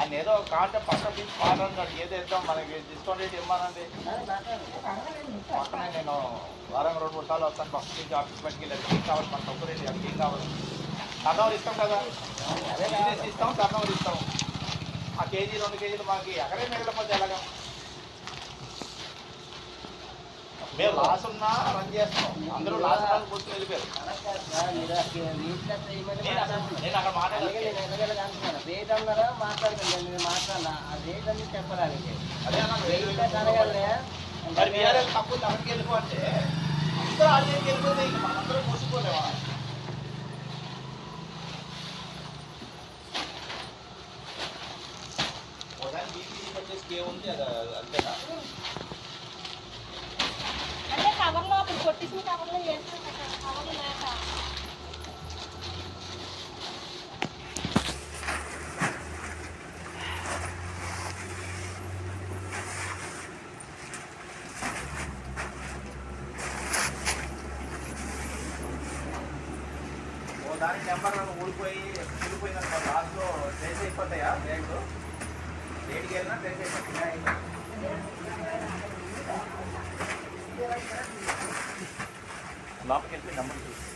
ఆయన ఏదో కాంటే పక్క తీసి మాట్లాడుతాడు, ఏదో ఇద్దాం మనకి డిస్కౌంట్ రేట్ ఇవ్వమానండి. పక్కనే నేను వారం 2-3 సార్లు వస్తాను, పక్క నుంచి ఆఫీస్ బయటికి వెళ్ళాను. ఏం కావాలి మన తక్కువ రేట్, అక్కడికి ఏం కావాలి? టర్నోవర్ ఇస్తాం కదా, బిజినెస్ ఇస్తాం, టర్నోవర్ ఇస్తాం. ఆ కేజీ 2 కేజీలు మాకు ఎక్కడే మిగలకపోతే ఎలాగా? మేము లాస్ ఉన్నా రన్ చేస్తాం, అందరూ లాస్ కూర్చొని వెళ్ళిపోయారు. నేను అక్కడ మాట్లాడాలి, మరి వేరే తప్పు అక్కడికి వెళ్ళిపోతే అందరూ ఆడికి వెళ్ళిపోతే ఇంక మనందరూ మూసుకోలేవా? ఒకదాని బీపీ వచ్చేసి కే ఉంది, అది అంతేనా? అంటే కవర్లో అప్పుడు కొట్టించిన కవర్లో వేసిన కవర్లు లేక దానికి నెంబర్ ఊడిపోయిందనుకో, లాస్ట్లో ట్రేస్ అయిపోతాయా? బ్యాగ్లో రేటుకి వెళ్ళినా ట్రేస్ అయిపోతాయి. లోపలికి వెళ్ళి నెంబర్ చూసి